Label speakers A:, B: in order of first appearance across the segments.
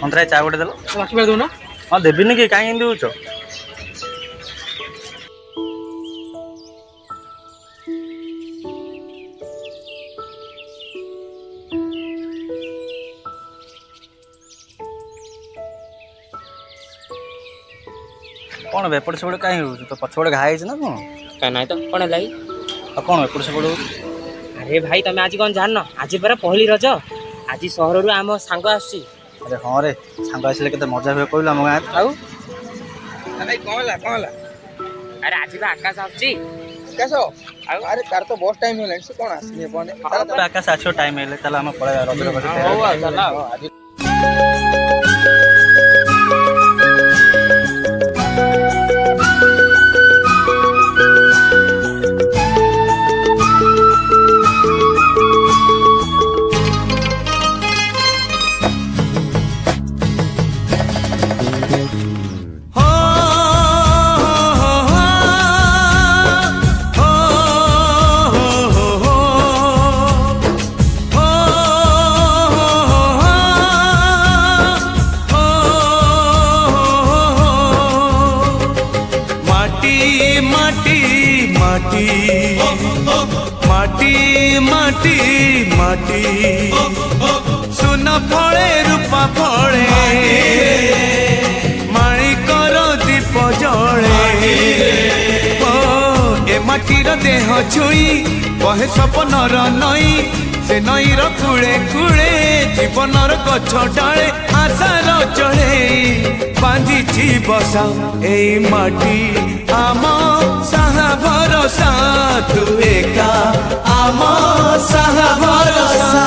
A: अंतरा चा गोटे देल
B: बाकी बार दूना
A: हाँ देविनि कि कहीं दौच कौन एपट सेपट कहीं हो तो पछपटे घाई ना कौन
B: क्या ना तो कौन है
A: कौन एपट सेपट हो
B: अरे भाई तुम आज कौन जान आज पहला पहली रज आज सहर रू आम सांग आसी
A: अरे हाँ रे सांग आसिले केते मजा हुए कहलु आम गाँव
B: आउ
C: भाई कौन ला
B: अरे आज बा आकाश आसी
C: आकाश अरे तार तो बस टाइम है से कौन आसी बने
A: आकाश आछो टाइम हेले चल आम पळे रजर
B: आज
D: माटी माटी सुन फले रूपा फले माणिकर दीप जले ए माटीर देह छुई बहे सपनर नई से नईर कूले कूले जीवनर गछ डाले आशार चढ़े बांधिची बसा ए माटी आम साहा भरोसा तू एका आम साहा भरोसा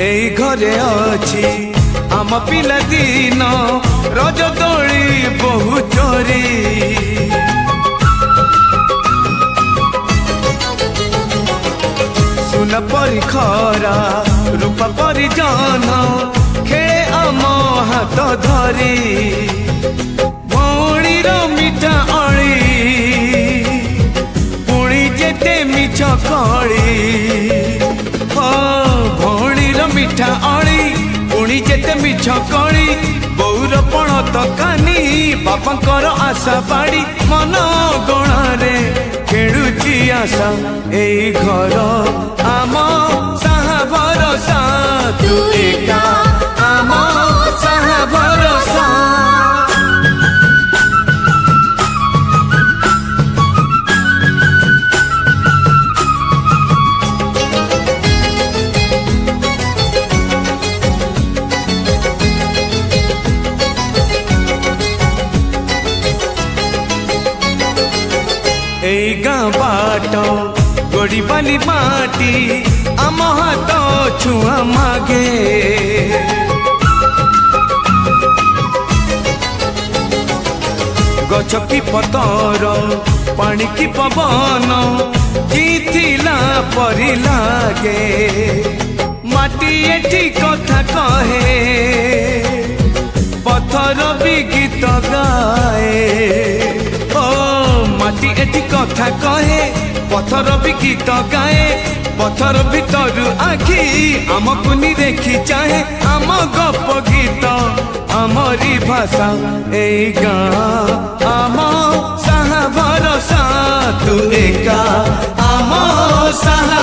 D: एई घरे अछि आम पिला दिन रज दोली बहु चोरी सुन परी खरा रूपा परी जन खेले आम हाथ धरी भौणीर मिठा अली पुणी जेते मिछ कली भौणीर मिठा अली पुणी जेते मिछ कली बौर पण तकानी बापांकर आशा बाड़ी मन गणारे खेलुची आशा एई घर आम साहा भरोसा तू एका आम साहा भरोसा एई गाँ बाट गोड़ी बाली माटी आम हाथ छुआ मागे गछ की पतर पानी की पवन जीथिला परी लागे माटी एठी कथा कहे पत्थर भी गीत गाए माटी एठी कथा कहे पत्थर भी गीत गाए पत्थर भीतर आखि आमको देखी चाहे आम गप गीत आमरी भाषा ए गाँ आम साहा भरोसा तू एका आम साहा